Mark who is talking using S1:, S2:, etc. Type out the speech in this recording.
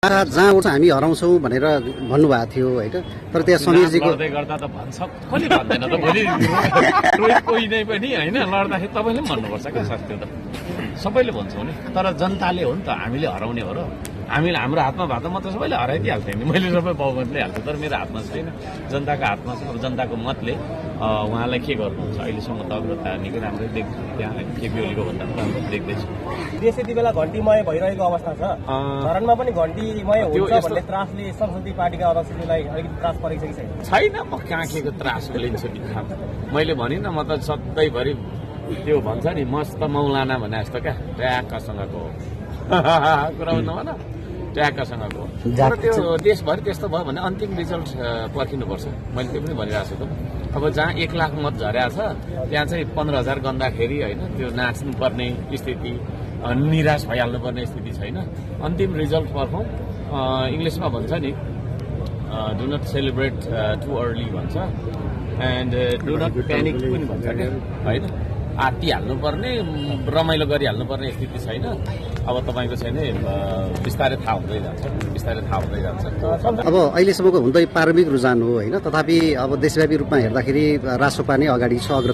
S1: जहाँ उठ्छ हामी हराउँछौँ भनेर भन्नुभएको थियो होइन। तर त्यहाँ समीरजीको
S2: लड्दै गर्दा त भन्छ, कसले भन्दैन त। भोलि कोही नै पनि होइन लड्दाखेरि तपाईँले पनि भन्नुपर्छ क्या सर, त्यो त सबैले भन्छौँ नि। तर जनताले हो नि त हामीले हराउने हो र। हामीले हाम्रो हातमा भए त म त सबैले हराइदिइहाल्थेँ नि, मैले सबै बहुमतले हाल्थेँ। तर मेरो हातमा छैन, जनताको हातमा छ। अब जनताको मतले उहाँलाई के गर्नुहुन्छ। अहिलेसम्म त अग्रता निकै राम्रै देख्छु, त्यहाँ केपी ओलीको भन्दा पनि राम्रो देख्दैछु।
S3: देश यति बेला घन्टीमय भइरहेको अवस्था छ, धरानमा पनि घन्टीमय हुन्छ भन्ने त्रासले संसदीय पार्टीका अध्यक्षज्यूलाई अलिकति त्रास परेको छ कि
S2: छैन? म काँखेको त्रास लिन्छु नि। मैले भनिनँ, म त सधैँभरि त्यो भन्छ नि मस्त मौलाना भने जस्तो क्या, ट्याक्कसँगको कुरा भन ट्याक्कसँगको। तर त्यो देशभरि त्यस्तो भयो भने अन्तिम रिजल्ट पर्खिनुपर्छ। मैले त्यो पनि भनिरहेको छु। अब जहाँ 1 लाख मत झरेको छ त्यहाँ चाहिँ 15,000 गन्दाखेरि होइन, त्यो नाच्नुपर्ने स्थिति, निराश भइहाल्नुपर्ने स्थिति छैन। अन्तिम रिजल्ट पर्खौँ। इङ्ग्लिसमा भन्छ नि do not celebrate too early भन्छ, एन्ड डु नट प्यानिक पनि भन्छ क्या होइन। आत्तिहाल्नुपर्ने, रमाइलो गरिहाल्नुपर्ने स्थिति छैन। अब तपाईँको छैन, बिस्तारै थाहा हुँदै जान्छ, बिस्तारै थाहा हुँदै जान्छ।
S1: अब अहिलेसम्मको हुन त प्रारम्भिक रुझान हो होइन। तथापि अब देशव्यापी रूपमा हेर्दाखेरि रासोपा नै अगाडि छ, अग्रता